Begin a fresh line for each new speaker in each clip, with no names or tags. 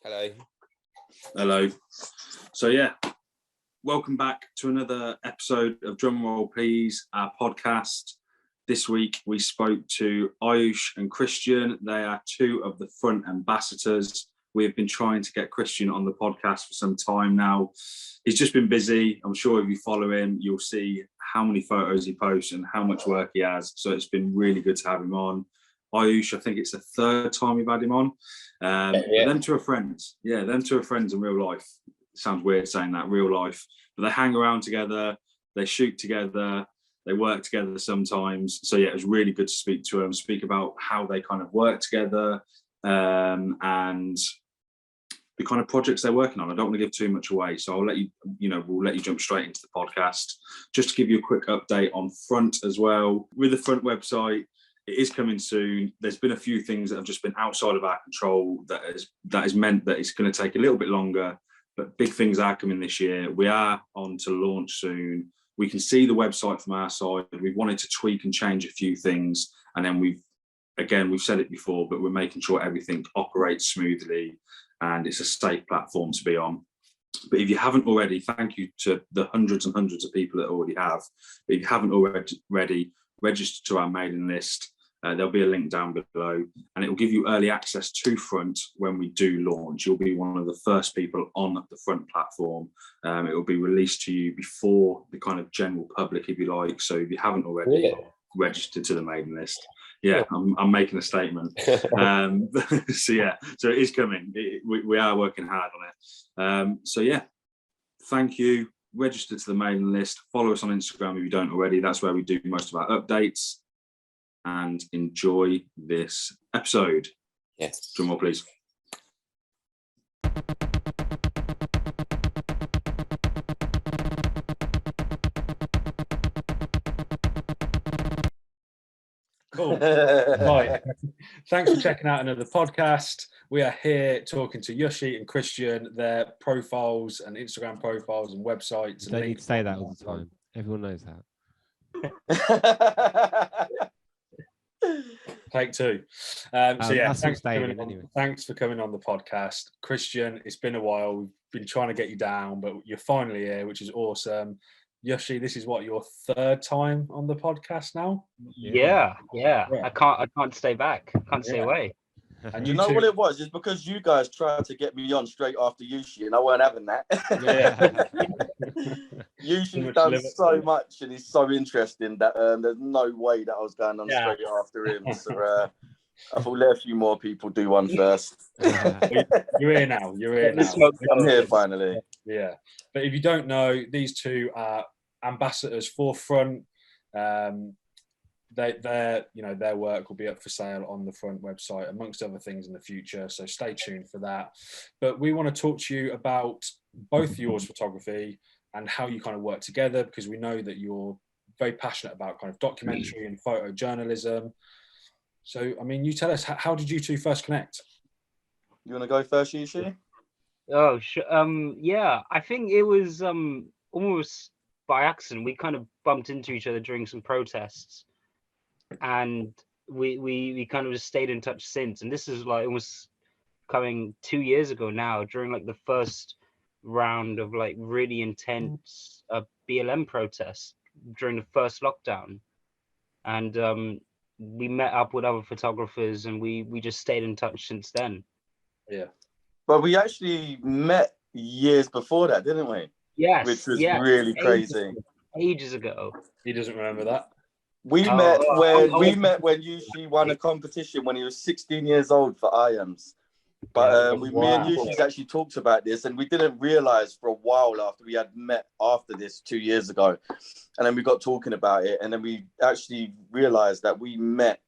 Hello.
Hello. So welcome back to another episode of Drumroll Please, our podcast. This week we spoke to Aiyush and Christian. They are two of the front ambassadors. We have been trying to get Christian on the podcast for some time now. He's just been busy. I'm sure if you follow him, you'll see how many photos he posts and how much work he has. So it's been really good to have him on. Aiyush, I think it's the third time we've had him on. But them two are friends. Yeah, them two are friends in real life. It sounds weird saying that, real life. But they hang around together, they shoot together, they work together sometimes. So yeah, it was really good to speak to them, speak about how they kind of work together and the kind of projects they're working on. I don't want to give too much away, so I'll let we'll let you jump straight into the podcast. Just to give you a quick update on Front as well. With the Front website, it is coming soon. There's been a few things that have just been outside of our control that has meant that it's going to take a little bit longer, but big things are coming this year. We are on to launch soon. We can see the website from our side. We wanted to tweak and change a few things, and then we've said it before, but we're making sure everything operates smoothly and it's a safe platform to be on. But if you haven't already, thank you to the hundreds and hundreds of people that already have. But if you haven't already, register to our mailing list. There'll be a link down below, and it will give you early access to Front when we do launch. You'll be one of the first people on the Front platform. It will be released to you before the kind of general public, if you like. So if you haven't already registered to the mailing list, I'm making a statement. So it is coming. We are working hard on it. Thank you. Register to the mailing list. Follow us on Instagram if you don't already. That's where we do most of our updates. And enjoy this episode.
Yes.
Drum roll, please.
Cool. Right. Thanks for checking out another podcast. We are here talking to Yushy and Christian, their profiles and Instagram profiles and websites.
You don't need to say that all the time. Everyone knows
that.
Take two. Thanks for coming on the podcast. Christian, it's been a while. We've been trying to get you down, but you're finally here, which is awesome. Yushy, this is what, your third time on the podcast now?
Yeah. I can't stay back. Can't stay away.
And you know what it was? It's because you guys tried to get me on straight after Yushy, and I weren't having that. Yushy's done so much, and he's so interesting that there's no way that I was going on straight after him. So I thought let a few more people do one first.
You're here now.
I'm here finally.
Yeah. But if you don't know, these two are ambassadors for Front. Their work will be up for sale on the Front website, amongst other things in the future. So stay tuned for that. But we want to talk to you about both yours photography and how you kind of work together, because we know that you're very passionate about kind of documentary and photojournalism. So, I mean, you tell us, how did you two first connect?
You want to go first, Yushy?
Oh, sure. I think it was almost by accident. We kind of bumped into each other during some protests, and we kind of just stayed in touch since. And this is like almost coming 2 years ago now, during like the first round of like really intense BLM protests during the first lockdown. And we met up with other photographers, and we just stayed in touch since then.
Yeah.
But we actually met years before that, didn't we?
Yes.
Which was really crazy.
Ages ago.
He doesn't remember that.
We met when Yushy won a competition when he was 16 years old for IAMS. But me and Yushy's actually talked about this, and we didn't realize for a while after we had met after this 2 years ago. And then we got talking about it, and then we actually realized that we met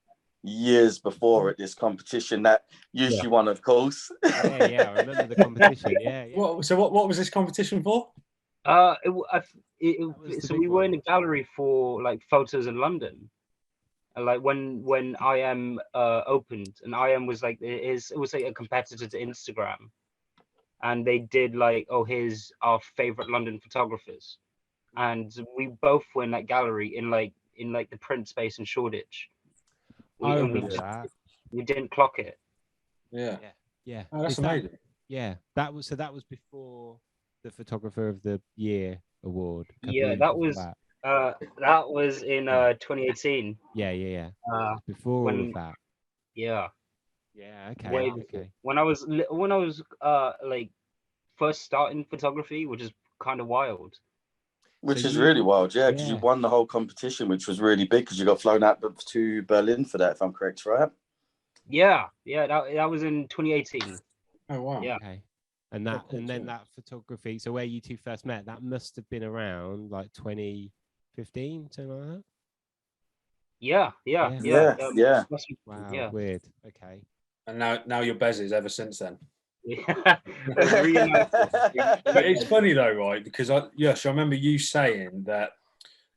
years before at this competition that Yushy won, of course.
I remember the competition.
What was this competition for?
So we were in a gallery for like photos in London, like when IM opened, and IM was like it was like a competitor to Instagram, and they did like here's our favorite London photographers, and we both were in that gallery in the print space in Shoreditch. We didn't clock it.
Yeah.
Yeah.
Oh, that's amazing.
Yeah, that was before the Photographer of the Year award. a couple
Yeah,
years
that
before
was
that.
that was in 2018.
Yeah.
Uh,
Before all
when
of that.
yeah,
Yeah. Okay.
way
Okay.
before. When I was like first starting photography, which is kind of wild.
Which
So
is really wild, yeah, because you
yeah.
won the whole competition, which was really big because you got flown out to Berlin for that, if I'm correct, right?
Yeah, that was in 2018.
Oh wow.
Yeah.
Okay. And then that photography. So where you two first met, that must have been around like 2015, something like that.
Yeah. Must be-
Wow.
yeah.
Weird. Okay.
And now you're Bez's ever since then.
Yeah. It was really nice.
But it's funny though, right? Because I remember you saying that,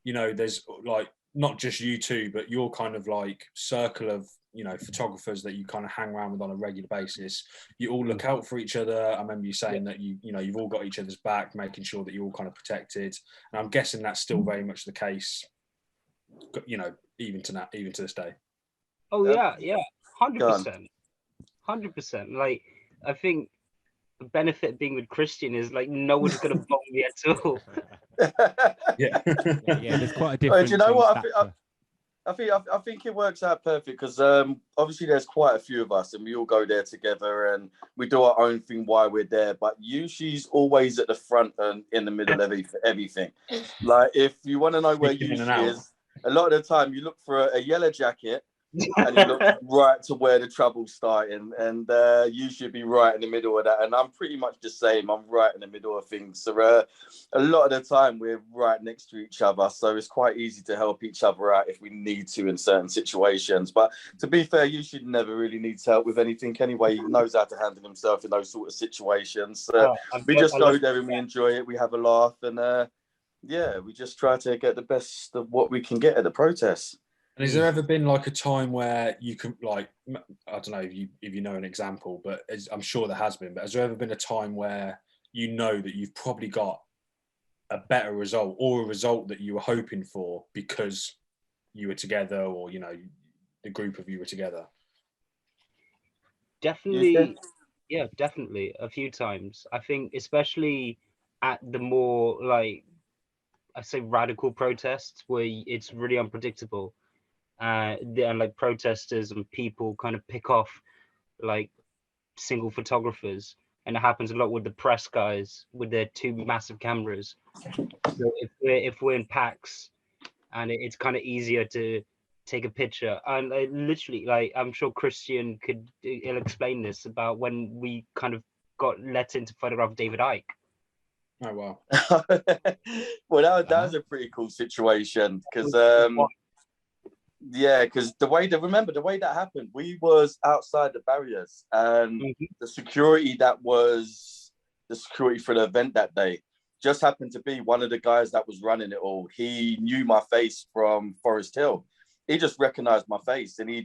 you know, there's like not just you two, but your kind of like circle of, you know, photographers that you kind of hang around with on a regular basis. You all look out for each other. I remember you saying that you know, you've all got each other's back, making sure that you're all kind of protected. And I'm guessing that's still very much the case, you know, even to this day.
Oh yeah, 100%. 100%. Like, I think the benefit of being with Christian is like no one's gonna bomb me at all.
Yeah.
yeah. There's quite a difference.
Do you know what? I think it works out perfect because obviously there's quite a few of us and we all go there together and we do our own thing while we're there. But Yushy's always at the front and in the middle of everything. Like if you want to know where Yushy is, a lot of the time you look for a yellow jacket and you look right to where the trouble's starting, and you should be right in the middle of that. And I'm pretty much the same. I'm right in the middle of things. So a lot of the time we're right next to each other, so it's quite easy to help each other out if we need to in certain situations. But to be fair, you should never really need help with anything anyway. He knows how to handle himself in those sort of situations. We just go there and we enjoy it. We have a laugh, and yeah, we just try to get the best of what we can get at the protests.
And has there ever been like a time where you can, like, I don't know if you know an example, but I'm sure there has been, but has there ever been a time where you know that you've probably got a better result or a result that you were hoping for because you were together, or, you know, the group of you were together?
Definitely, yeah, definitely a few times. I think especially at the more like I say radical protests where it's really unpredictable. And like protesters and people kind of pick off like single photographers, and it happens a lot with the press guys with their two massive cameras. So if we're in packs, and it's kind of easier to take a picture, and literally, like I'm sure Christian he'll explain this about when we kind of got let in to photograph David Icke.
Oh wow!
Well, that was a pretty cool situation because. Yeah, because the way that happened, we was outside the barriers, and the security for the event that day just happened to be one of the guys that was running it all. He knew my face from Forest Hill. He just recognized my face, and he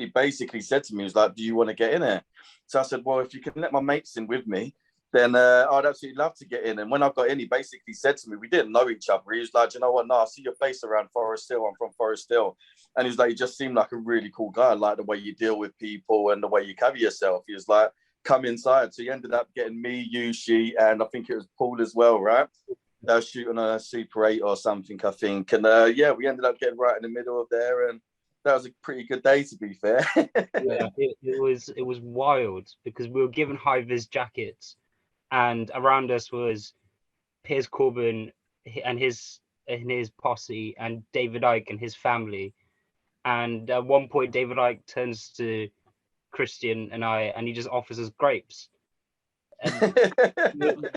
basically said to me, he was like, "Do you want to get in here?" So I said, "Well, if you can let my mates in with me, then I'd absolutely love to get in." And when I got in, he basically said to me, we didn't know each other. He was like, "You know what? No, I see your face around Forest Hill. I'm from Forest Hill." And he's like, "You just seem like a really cool guy. I like the way you deal with people and the way you carry yourself." He was like, "Come inside." So he ended up getting me, Yushy, and I think it was Paul as well, right? They were shooting a Super 8 or something, I think. And yeah, we ended up getting right in the middle of there. And that was a pretty good day, to be fair.
Yeah, it was wild because we were given high-vis jackets, and around us was Piers Corbyn and his posse, and David Icke and his family. And at one point, David Icke turns to Christian and he just offers us grapes. And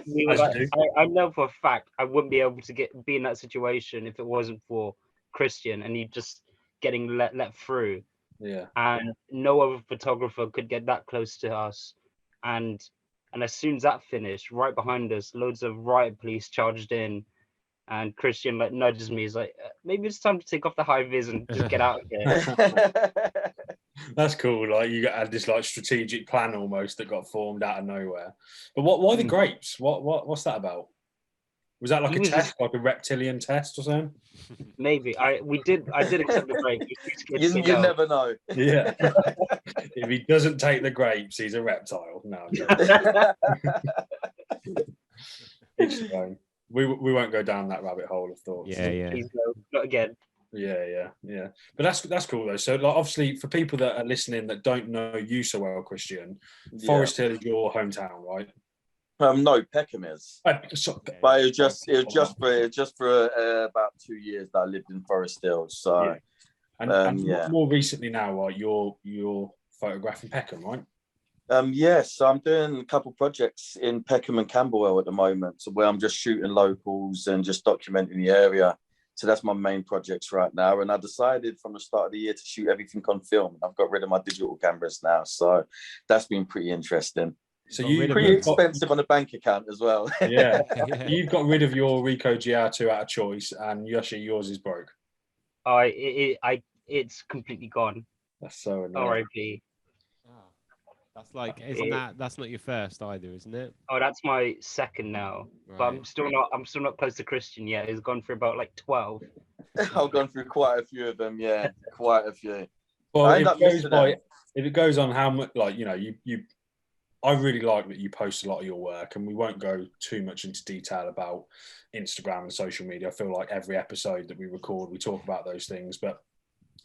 we were like, I know for a fact I wouldn't be able to be in that situation if it wasn't for Christian and he just getting let through.
Yeah.
And no other photographer could get that close to us. And as soon as that finished, right behind us, loads of riot police charged in, and Christian like nudges me. He's like, "Maybe it's time to take off the high vis and just get out of here."
That's cool. Like you had this like strategic plan almost that got formed out of nowhere. But why the grapes? What's that about? Was that like a test, like a reptilian test or something?
Maybe I did accept the grape.
You never know.
Yeah. If he doesn't take the grapes, he's a reptile. No, it's fine. We won't go down that rabbit hole of thoughts.
Yeah.
Please no, not again.
Yeah. But that's cool though. So like, obviously, for people that are listening that don't know you so well, Christian, Forest Hill is your hometown, right?
No, Peckham is. But it was just for about 2 years that I lived in Forest Hill. So,
and more recently now, right? You're photographing Peckham, right?
Yes, so I'm doing a couple projects in Peckham and Camberwell at the moment, so where I'm just shooting locals and just documenting the area. So that's my main projects right now. And I decided from the start of the year to shoot everything on film. I've got rid of my digital cameras now, so that's been pretty interesting.
So
pretty expensive on the bank account as well.
Yeah. You've got rid of your Ricoh GR2 out of choice, and Yushy, yours is broke.
It's completely gone.
That's so annoying.
R.I.P.
That's like, that's not your first either, isn't it?
Oh, that's my second now. Right. But I'm still not close to Christian yet. It's gone for about like 12.
I've gone through quite a few of them, yeah. Quite a few.
Well, if it goes on how much, like, you know, I really like that you post a lot of your work, and we won't go too much into detail about Instagram and social media. I feel like every episode that we record, we talk about those things. But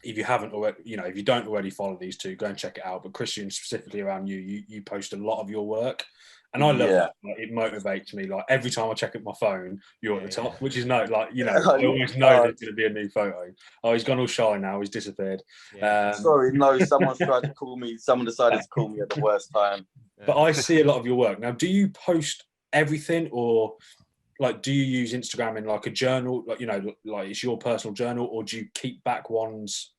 if you haven't already, you know, if you don't already follow these two, go and check it out. But Christian, specifically around you post a lot of your work, and I love that. Like, it motivates me. Like every time I check at my phone, you're at the top, which is I always know there's going to be a new photo. Oh, he's gone all shy now. He's disappeared.
Yeah. Sorry, no, someone's tried to call me. Someone decided to call me at the worst time.
But I see a lot of your work. Now, do you post everything, or like do you use Instagram in like a journal, like, you know, like it's your personal journal, or do you keep back ones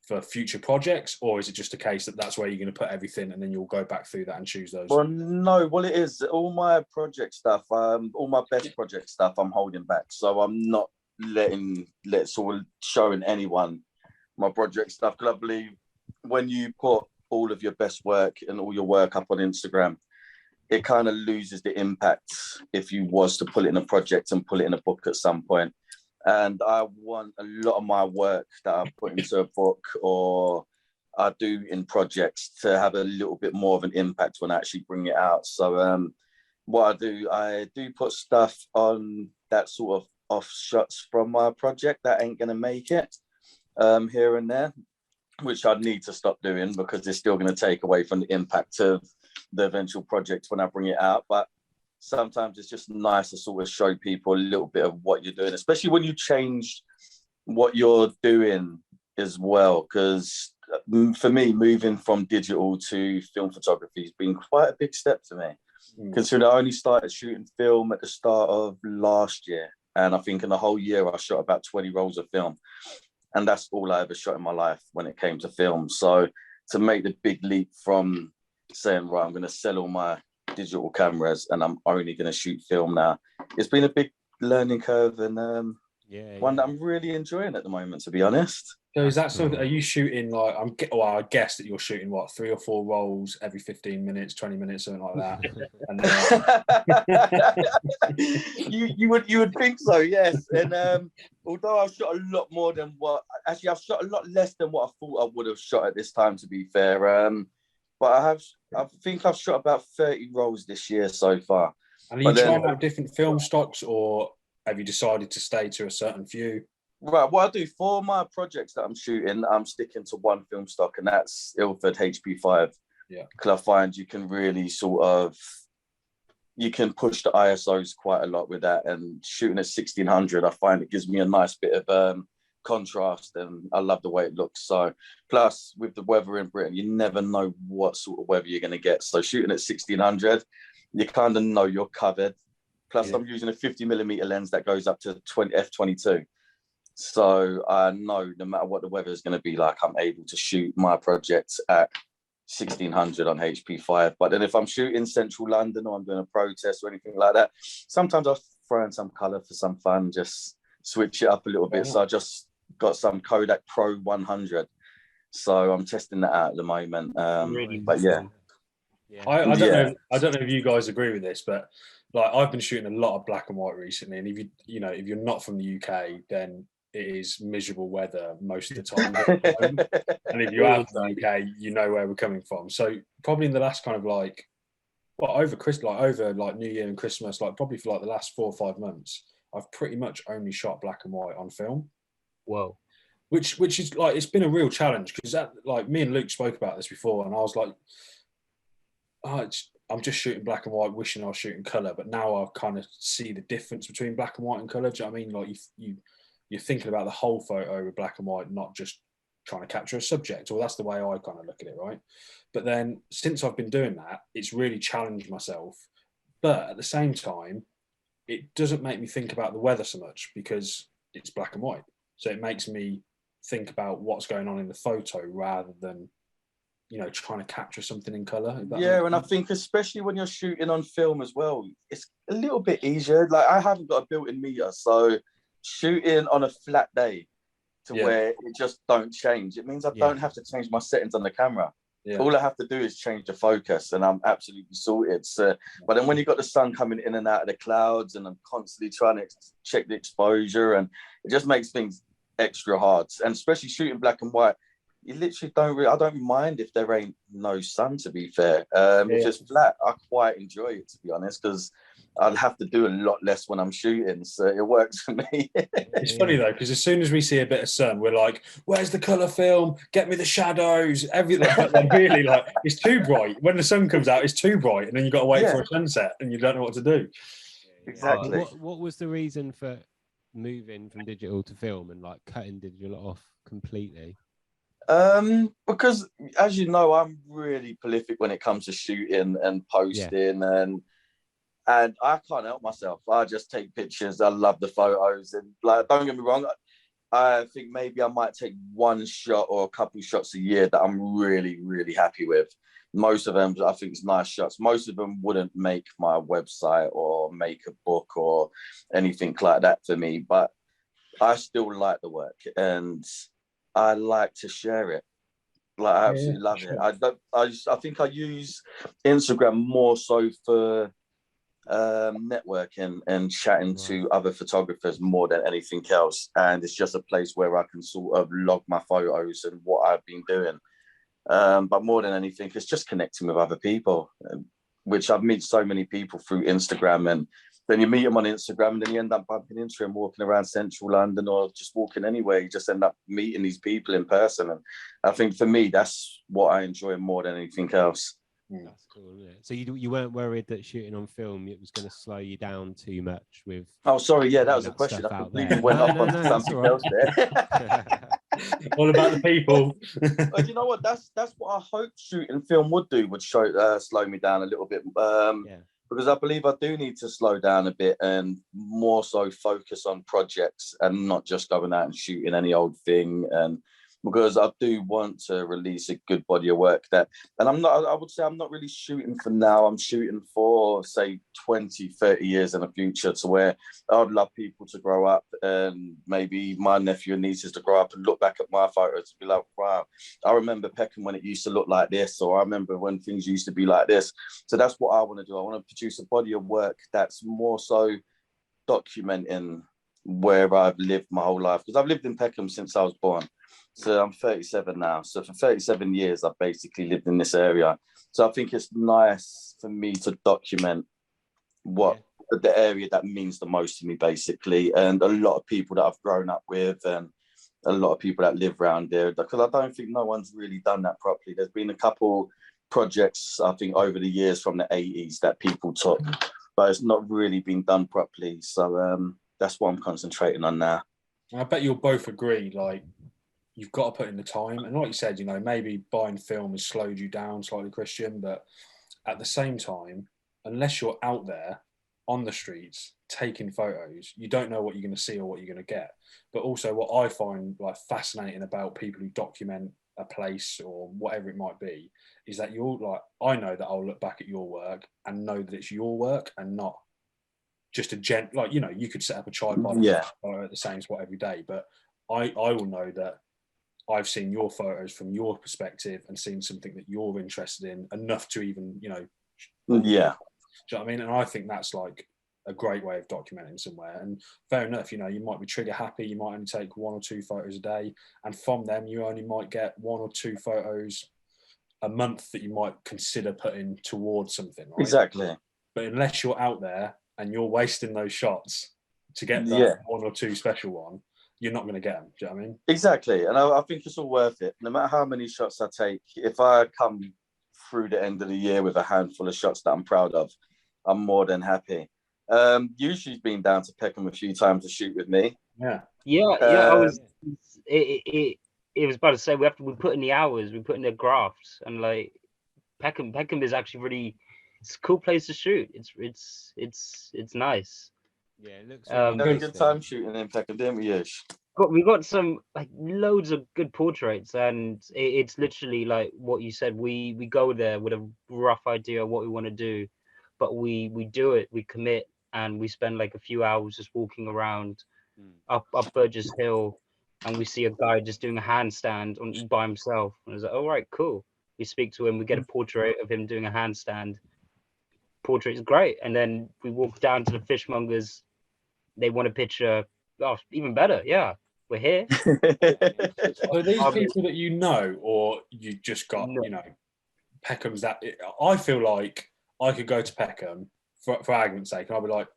for future projects, or is it just a case that that's where you're going to put everything and then you'll go back through that and choose those?
Well, no, it is all my project stuff, all my best project stuff I'm holding back, so I'm not showing anyone my project stuff, because I believe when you put all of your best work and all your work up on Instagram, it kind of loses the impact if you was to pull it in a project and pull it in a book at some point. And I want a lot of my work that I put into a book or I do in projects to have a little bit more of an impact when I actually bring it out. So what I do put stuff on that sort of off shots from my project that ain't going to make it here and there, which I'd need to stop doing because it's still going to take away from the impact of the eventual project when I bring it out. But sometimes it's just nice to sort of show people a little bit of what you're doing, especially when you change what you're doing as well. Because for me, moving from digital to film photography has been quite a big step for me. Considering I only started shooting film at the start of last year. And I think in the whole year, I shot about 20 rolls of film. And that's all I ever shot in my life when it came to film. So to make the big leap from saying, right, I'm going to sell all my digital cameras and I'm only going to shoot film now, it's been a big learning curve and one that I'm really enjoying at the moment, to be honest.
So is that something, are you shooting like, I guess that you're shooting what, 3 or 4 rolls every 15 minutes, 20 minutes, something like
that? you would think so, yes. And although I've shot a lot more than I've shot a lot less than what I thought I would have shot at this time, to be fair. But I think I've shot about 30 rolls this year so far.
And are you trying out different film stocks, or have you decided to stay to a certain few?
Right, what I do for my projects that I'm shooting, I'm sticking to one film stock, and that's Ilford HP5.
Yeah.
Because I find you can really you can push the ISOs quite a lot with that, and shooting at 1600, I find it gives me a nice bit of contrast, and I love the way it looks. So, plus with the weather in Britain, you never know what sort of weather you're going to get. So shooting at 1600, you kind of know you're covered. Plus, I'm using a 50mm lens that goes up to f22. So I know no matter what the weather is going to be like, I'm able to shoot my projects at 1600 on HP5. But then if I'm shooting central London or I'm doing a protest or anything like that, sometimes I'll throw in some colour for some fun, just switch it up a little bit. So I just got some Kodak Pro 100. So I'm testing that out at the moment. But yeah.
I don't know if you guys agree with this, but like I've been shooting a lot of black and white recently, and if you're not from the UK, then it is miserable weather most of the time. And if you are from the UK, you know where we're coming from. So probably in the last kind of like, well, over New Year and Christmas, like probably for like the last 4 or 5 months, I've pretty much only shot black and white on film.
Whoa.
Which is like, it's been a real challenge, because that, like, me and Luke spoke about this before, and I was like, I'm just shooting black and white, wishing I was shooting colour, but now I kind of see the difference between black and white and colour. Do you know what I mean? Like, you're thinking about the whole photo with black and white, not just trying to capture a subject. Or that's the way I kind of look at it, right? But then since I've been doing that, it's really challenged myself. But at the same time, it doesn't make me think about the weather so much, because it's black and white. So it makes me think about what's going on in the photo rather than, you know, trying to capture something in colour.
Yeah, and I think especially when you're shooting on film as well, it's a little bit easier. Like, I haven't got a built-in meter, so shooting on a flat day to where it just don't change, it means I don't have to change my settings on the camera. All I have to do is change the focus and I'm absolutely sorted. So, but then when you've got the sun coming in and out of the clouds and I'm constantly trying to check the exposure, and it just makes things extra hard. And especially shooting black and white, you literally I don't mind if there ain't no sun, to be fair. If it's flat, I quite enjoy it, to be honest, because I'll have to do a lot less when I'm shooting, so it works for me.
It's funny though, because as soon as we see a bit of sun, we're like, "Where's the colour film? Get me the shadows." Everything, but then really, like, it's too bright. When the sun comes out, it's too bright, and then you've got to wait for a sunset, and you don't know what to do.
Exactly.
What was the reason for moving from digital to film and like cutting digital off completely?
Because, as you know, I'm really prolific when it comes to shooting and posting, and I can't help myself. I just take pictures. I love the photos, and like, don't get me wrong, I think maybe I might take one shot or a couple shots a year that I'm really, really happy with. Most of them, I think, it's nice shots. Most of them wouldn't make my website or make a book or anything like that for me, but I still like the work and I like to share it. Like, I absolutely love it. I think I use Instagram more so for networking and chatting to other photographers more than anything else, and it's just a place where I can sort of log my photos and what I've been doing, but more than anything, it's just connecting with other people, which I've met so many people through Instagram, and then you meet them on Instagram and then you end up bumping into them walking around central London or just walking anywhere. You just end up meeting these people in person, and I think for me that's what I enjoy more than anything else.
That's cool, isn't it? So you weren't worried that shooting on film it was going to slow you down too much with? Oh, sorry, that was a question. I completely went off onto something else there.
All about the people.
But you know what? That's what I hope shooting film would do. Would slow me down a little bit. Because I believe I do need to slow down a bit and more so focus on projects and not just going out and shooting any old thing. And because I do want to release a good body of work I would say I'm not really shooting for now. I'm shooting for, say, 20, 30 years in the future, to where I'd love people to grow up and maybe my nephew and nieces to grow up and look back at my photos and be like, wow, I remember Peckham when it used to look like this, or I remember when things used to be like this. So that's what I want to do. I want to produce a body of work that's more so documenting where I've lived my whole life, because I've lived in Peckham since I was born. So I'm 37 now. So for 37 years, I've basically lived in this area. So I think it's nice for me to document the area that means the most to me, basically. And a lot of people that I've grown up with and a lot of people that live around there, because I don't think no one's really done that properly. There's been a couple projects, I think, over the years from the 80s that people took, but it's not really been done properly. So that's what I'm concentrating on now.
I bet you'll both agree, like, you've got to put in the time. And like you said, you know, maybe buying film has slowed you down slightly, Christian, but at the same time, unless you're out there on the streets taking photos, you don't know what you're going to see or what you're going to get. But also what I find like fascinating about people who document a place or whatever it might be is that you're like, I know that I'll look back at your work and know that it's your work and not just like, you know, you could set up a tripod at the same spot every day, but I will know that I've seen your photos from your perspective and seen something that you're interested in enough to even, you know.
Yeah.
Do you know what I mean? And I think that's like a great way of documenting somewhere. And fair enough, you know, you might be trigger happy, you might only take 1 or 2 photos a day, and from them you only might get 1 or 2 photos a month that you might consider putting towards something, right?
Exactly.
But unless you're out there and you're wasting those shots to get that 1 or 2 special one, you're not going to get them. Do you know what I mean?
Exactly. And I think it's all worth it. No matter how many shots I take, if I come through the end of the year with a handful of shots that I'm proud of, I'm more than happy. Yushy's been down to Peckham a few times to shoot with me.
I was. It was about to say we put in the hours, we put in the grafts, and like Peckham is actually really, it's a cool place to shoot. It's nice.
Yeah, it looks.
We had a good time shooting in Peckham, didn't we, Yush?
We got some like loads of good portraits, and it's literally like what you said. We go there with a rough idea of what we want to do, but we do it. We commit, and we spend like a few hours just walking around up Burgess Hill, and we see a guy just doing a handstand by himself. And I was like, all right, cool. We speak to him. We get a portrait of him doing a handstand. Portrait is great, and then we walk down to the fishmongers. They want a picture. Oh, even better. Yeah, we're here.
Are these people that you know, or you just got, you know, Peckham's that? I feel like I could go to Peckham for argument's sake, and I'll be like,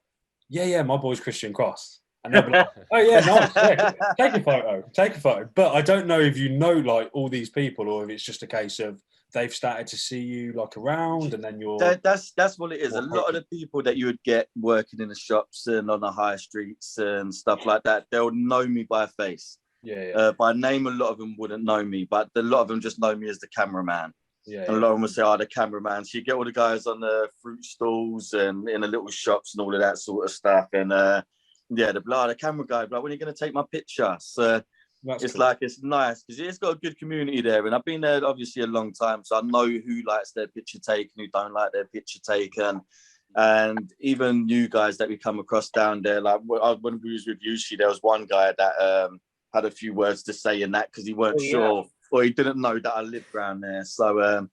yeah, my boy's Christian Cross. And they'll be like, oh yeah, nice, yeah, take a photo. But I don't know if you know like all these people, or if it's just a case of they've started to see you like around, and then you're.
That's what it is. A lot of the people that you would get working in the shops and on the high streets and stuff like that, they'll know me by face.
Yeah.
By name, a lot of them wouldn't know me, but a lot of them just know me as the cameraman.
Yeah.
And a lot of them will say, "Oh, the cameraman." So you get all the guys on the fruit stalls and in the little shops and all of that sort of stuff, and the camera guy, like, when are you going to take my picture? So it's cool. Like, it's nice because it's got a good community there. And I've been there obviously a long time. So I know who likes their picture taken, who don't like their picture taken. And even you guys that we come across down there, like when we was with Yushy, there was one guy that had a few words to say in that because he weren't sure or he didn't know that I lived around there. So,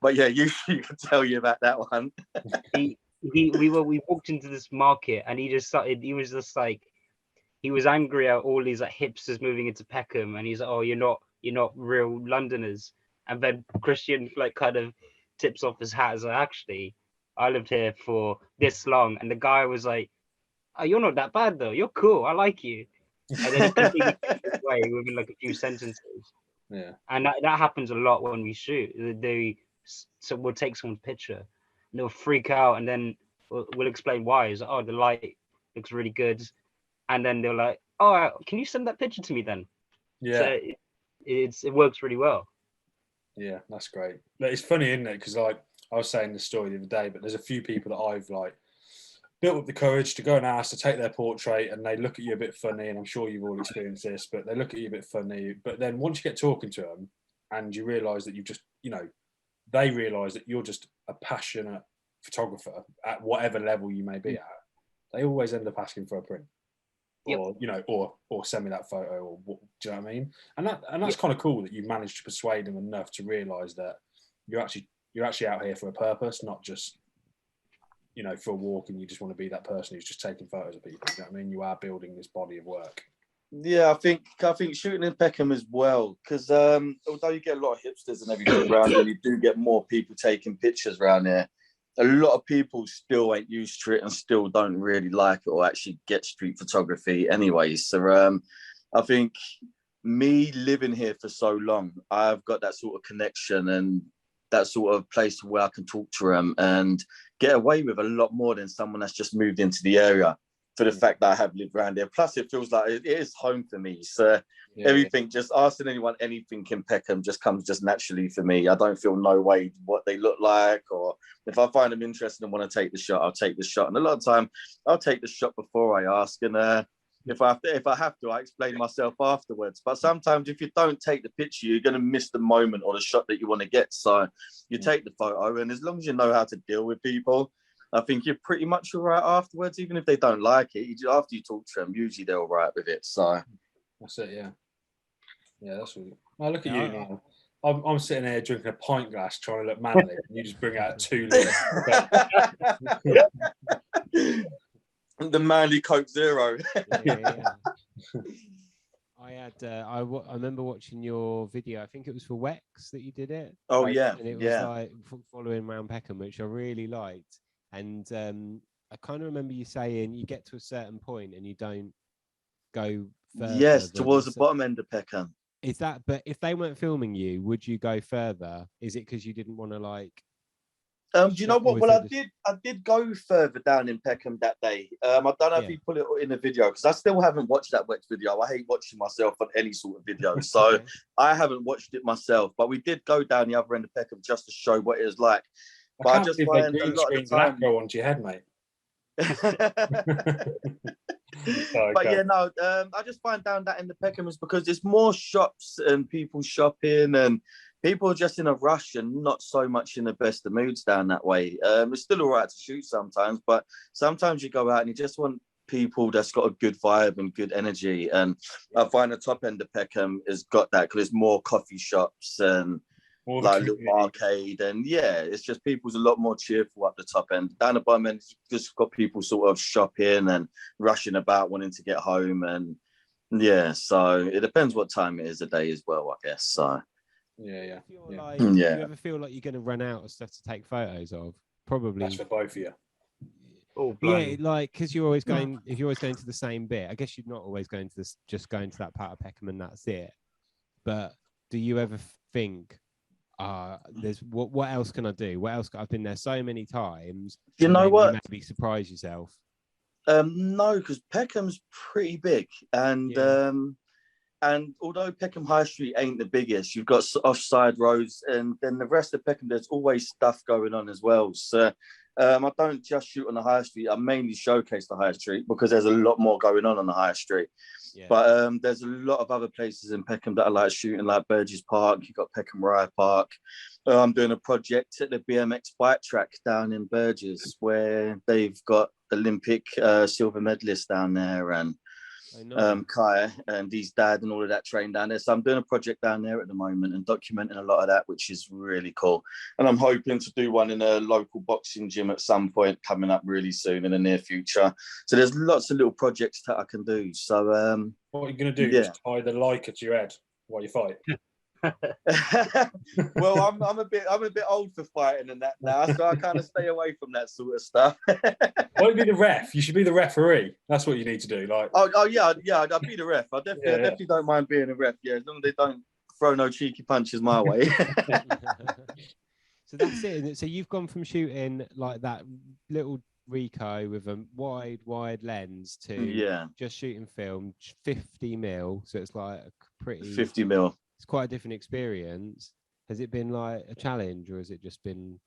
but yeah, Yushy can tell you about that one.
We walked into this market and he was angry at all these like hipsters moving into Peckham, and he's like, "Oh, you're not real Londoners." And then Christian like kind of tips off his hat as like, "Actually, I lived here for this long." And the guy was like, "Oh, you're not that bad though. You're cool. I like you." And then he continued his way within like a few sentences.
Yeah.
And that happens a lot when we shoot. So we'll take someone's picture. And they'll freak out, and then we'll explain why. It's like, "Oh, the light looks really good," and then they're like, "Oh, can you send that picture to me then?"
Yeah,
so it works really well.
Yeah, that's great. But it's funny, isn't it? Because like I was saying the story the other day, but there's a few people that I've like built up the courage to go and ask to take their portrait, and they look at you a bit funny, and I'm sure you've all experienced this, but they look at you a bit funny. But then once you get talking to them, and you realise that you've just, you know, they realise that you're just a passionate photographer at whatever level you may be at, they always end up asking for a print.
Yep.
Or, you know, or send me that photo, or what, do you know what I mean? And that's kind of cool that you managed to persuade them enough to realise that you're actually out here for a purpose, not just, you know, for a walk, and you just want to be that person who's just taking photos of people. You know what I mean? You are building this body of work.
Yeah, I think shooting in Peckham as well, because although you get a lot of hipsters and everything around, and you do get more people taking pictures around there, a lot of people still ain't used to it and still don't really like it or actually get street photography anyway. So I think me living here for so long, I've got that sort of connection and that sort of place where I can talk to them and get away with a lot more than someone that's just moved into the area, for the fact that I have lived around there. Plus, it feels like it is home for me. So everything, just asking anyone anything in Peckham just comes just naturally for me. I don't feel no way what they look like, or if I find them interesting and want to take the shot, I'll take the shot. And a lot of time, I'll take the shot before I ask. And if I have to, I explain myself afterwards. But sometimes if you don't take the picture, you're going to miss the moment or the shot that you want to get. So you take the photo, and as long as you know how to deal with people, I think you're pretty much all right afterwards, even if they don't like it. After you talk to them, usually they're all right with it. So
that's it, yeah. Yeah, that's really. Oh, look at you now. I'm sitting here drinking a pint glass, trying to look manly, and you just bring out 2 litres.
The manly Coke Zero.
Yeah. I remember watching your video. I think it was for Wex that you did it.
Oh yeah,
and it was like following around Peckham, which I really liked. And I kind of remember you saying you get to a certain point and you don't go further.
Yes, towards the bottom end of Peckham.
Is that? But if they weren't filming you, would you go further? Is it because you didn't want to like?
Do you know what? Well, I did go further down in Peckham that day. I don't know if you put it in the video because I still haven't watched that Wex video. I hate watching myself on any sort of video, so I haven't watched it myself. But we did go down the other end of Peckham just to show what it was like. But I just find a lot of the time
go onto your head, mate.
But yeah, no, I just find down that in the Peckham is because there's more shops and people shopping and people are just in a rush and not so much in the best of moods down that way. It's still all right to shoot sometimes, but sometimes you go out and you just want people that's got a good vibe and good energy. And I find the top end of Peckham has got that because there's more coffee shops and like a little arcade, and it's just people's a lot more cheerful up the top end. Down the bottom end, just got people sort of shopping and rushing about, wanting to get home, and so it depends what time it is of day as well, I guess. So
do you ever feel like you're going to run out of stuff to take photos of? Probably.
That's for both of you.
Oh,
like because you're always going. If you're always going to the same bit, I guess you're not always going to this. Just going to that part of Peckham and that's it. But do you ever think? There's what else can I do? What else? I've been there so many times.
You know what?
You maybe surprise yourself.
No, because Peckham's pretty big, and although Peckham High Street ain't the biggest, you've got offside roads, and then the rest of Peckham, there's always stuff going on as well. So I don't just shoot on the High Street. I mainly showcase the High Street because there's a lot more going on the High Street. But there's a lot of other places in Peckham that I like shooting, like Burgess Park. You've got Peckham Rye Park. I'm doing a project at the BMX bike track down in Burgess where they've got Olympic silver medalists down there, and Kai and his dad and all of that train down there. So I'm doing a project down there at the moment and documenting a lot of that, which is really cool. And I'm hoping to do one in a local boxing gym at some point coming up really soon in the near future. So there's lots of little projects that I can do. So
what are you going to do? Just tie the Leica to your head while you fight?
Well, I'm a bit old for fighting and that now, so I kind of stay away from that sort of stuff.
Why don't you be the ref? You should be the referee. That's what you need to do. Like,
I'll be the ref. I definitely don't mind being a ref. Yeah, as long as they don't throw no cheeky punches my way.
So that's it. So you've gone from shooting like that little Ricoh with a wide lens to just shooting film 50mm. So it's like a pretty
50mm.
It's quite a different experience. Has it been like a challenge, or has it just been?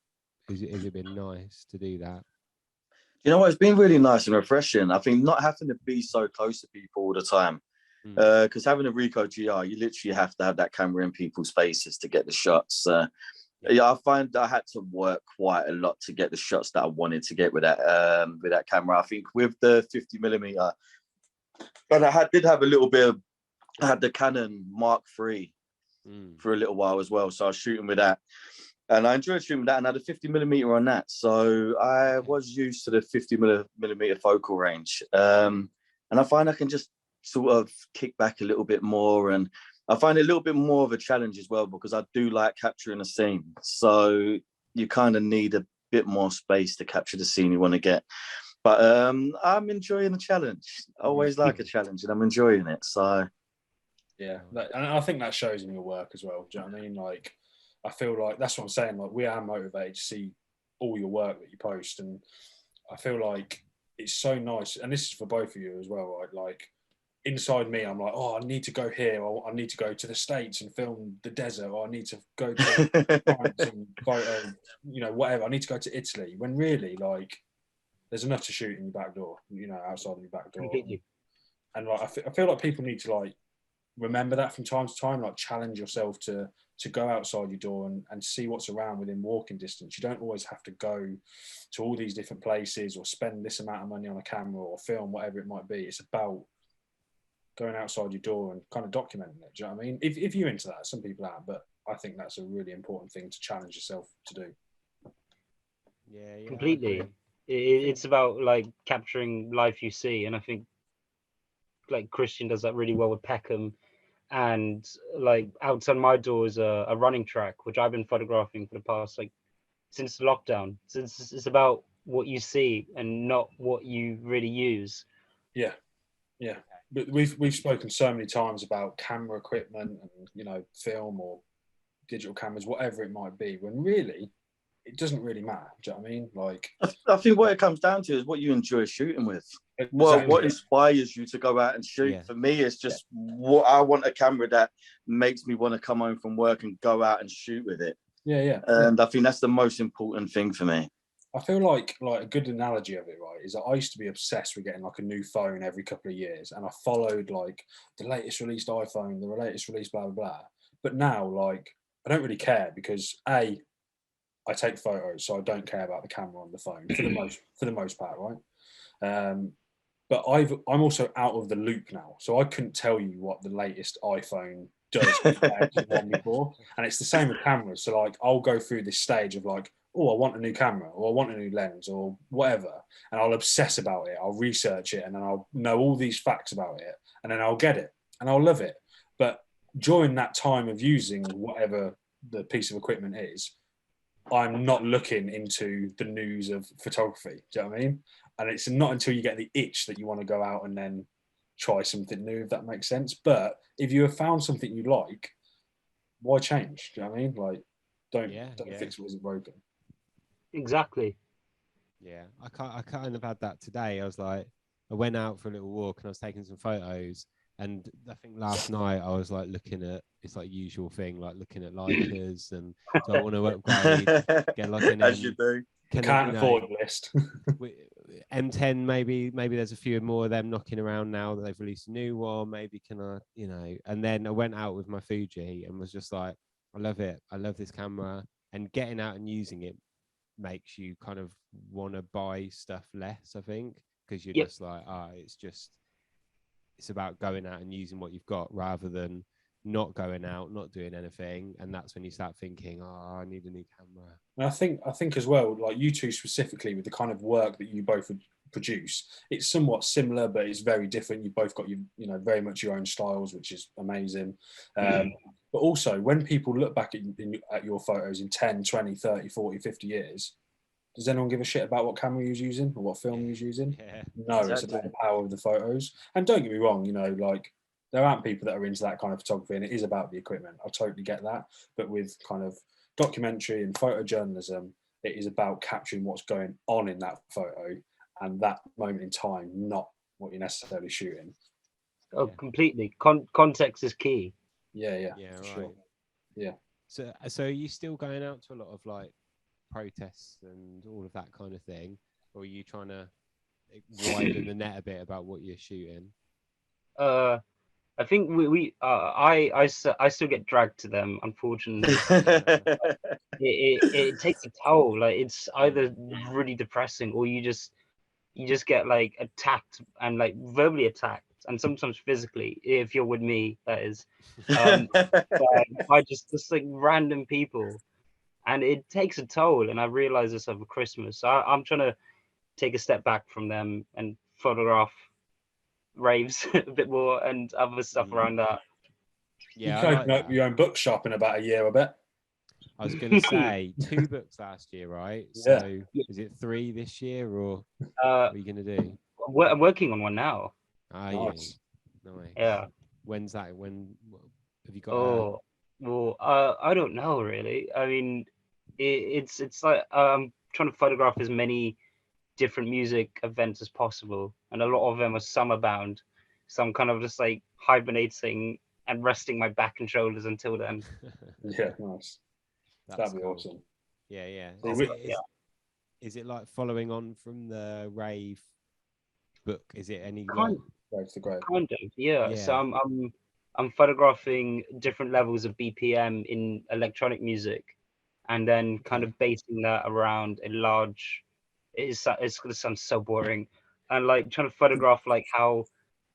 Has it been nice to do that?
You know what? It's been really nice and refreshing. I think not having to be so close to people all the time, because having a Ricoh GR, you literally have to have that camera in people's faces to get the shots. I find I had to work quite a lot to get the shots that I wanted to get with that camera. I think with the 50mm, but I did have a little bit of. I had the Canon Mark III for a little while as well, so I was shooting with that, and I enjoyed shooting with that. And I had a 50mm on that, so I was used to the 50mm focal range. And I find I can just sort of kick back a little bit more, and I find it a little bit more of a challenge as well because I do like capturing a scene. So you kind of need a bit more space to capture the scene you want to get. But I'm enjoying the challenge. I always like a challenge, and I'm enjoying it. So.
Yeah, and I think that shows in your work as well. Do you know what I mean? Like, I feel like that's what I'm saying. Like, we are motivated to see all your work that you post, and I feel like it's so nice. And this is for both of you as well, right? Like, inside me, I'm like, oh, I need to go here, or I need to go to the States and film the desert, or I need to go to France and photo, whatever. I need to go to Italy. When really, like, there's enough to shoot in your back door, outside of your back door. And like, I feel like people need to like. Remember that from time to time, like challenge yourself to go outside your door and see what's around within walking distance. You don't always have to go to all these different places or spend this amount of money on a camera or film, whatever it might be. It's about going outside your door and kind of documenting it. Do you know what I mean? If you're into that, some people are, but I think that's a really important thing to challenge yourself to do.
Yeah,
completely. It's about like capturing life you see, and I think like Christian does that really well with Peckham. And like outside my door is a running track, which I've been photographing for the past like since lockdown. Since it's about what you see and not what you really use.
Yeah, yeah. But we've spoken so many times about camera equipment and film or digital cameras, whatever it might be, when really it doesn't really matter. Do you know what I mean? Like,
I think what it comes down to is what you enjoy shooting with.
exactly.
What inspires you to go out and shoot?
Yeah.
For me, it's just what I want, a camera that makes me want to come home from work and go out and shoot with it.
Yeah.
And I think that's the most important thing for me.
I feel like a good analogy of it, right, is that I used to be obsessed with getting like a new phone every couple of years, and I followed like the latest released iPhone, the latest released blah blah blah. But now, like, I don't really care because I take photos, so I don't care about the camera on the phone for the most part, right? But I'm also out of the loop now, so I couldn't tell you what the latest iPhone does compared to the one before, and it's the same with cameras. So like, I'll go through this stage of like, oh, I want a new camera, or I want a new lens, or whatever, and I'll obsess about it. I'll research it, and then I'll know all these facts about it, and then I'll get it, and I'll love it. But during that time of using whatever the piece of equipment is, I'm not looking into the news of photography. Do you know what I mean? And it's not until you get the itch that you want to go out and then try something new, if that makes sense. But if you have found something you like, why change? Do you know what I mean? Like, don't fix what isn't broken.
Exactly.
Yeah, I kind of had that today. I went out for a little walk and I was taking some photos. And I think last night I was like looking at, it's like usual thing, like looking at Leicas and do I want to upgrade, get like an
as you do.
Can't afford list.
M10, maybe there's a few more of them knocking around now that they've released a new one. Maybe can I, and then I went out with my Fuji and was just like, I love it. I love this camera, and getting out and using it makes you kind of want to buy stuff less, I think, because you're just like, it's about going out and using what you've got rather than not going out, not doing anything. And that's when you start thinking, I need a new camera.
And I think as well, like you two specifically, with the kind of work that you both would produce, it's somewhat similar, but it's very different. You've both got very much your own styles, which is amazing. But also, when people look back at your photos in 10, 20, 30, 40, 50 years, does anyone give a shit about what camera you're using or what film you're using?
Yeah,
no, exactly. It's about the power of the photos. And don't get me wrong, like there aren't people that are into that kind of photography, and it is about the equipment. I totally get that. But with kind of documentary and photojournalism, it is about capturing what's going on in that photo and that moment in time, not what you're necessarily shooting.
Oh, completely. Context is key.
Yeah,
right.
Sure. Yeah.
So are you still going out to a lot of like protests and all of that kind of thing, or are you trying to widen the net a bit about what you're shooting?
I think I still get dragged to them, unfortunately. it takes a toll. Like, it's either really depressing or you just get like attacked and like verbally attacked, and sometimes physically, if you're with me, that is, by just like random people. And it takes a toll, and I realized this over Christmas. So I'm trying to take a step back from them and photograph raves a bit more and other stuff around that.
Yeah, you can open up your own bookshop in about a year, I bet.
I was going to say 2 books last year, right?
Yeah.
So is it 3 this year, or what are you going to do?
I'm working on one now.
Nice.
Yeah.
When's that? When have you got?
Well, I don't know really. I mean, it's like I'm trying to photograph as many different music events as possible, and a lot of them are summer bound. So I'm kind of just like hibernating and resting my back and shoulders until then.
Yeah, nice. That'd be awesome.
Yeah.
So
is it like following on from the rave book? Is it any
kind of, yeah. So I'm photographing different levels of BPM in electronic music, and then kind of basing that around a large. It's gonna sound so boring, and like trying to photograph like how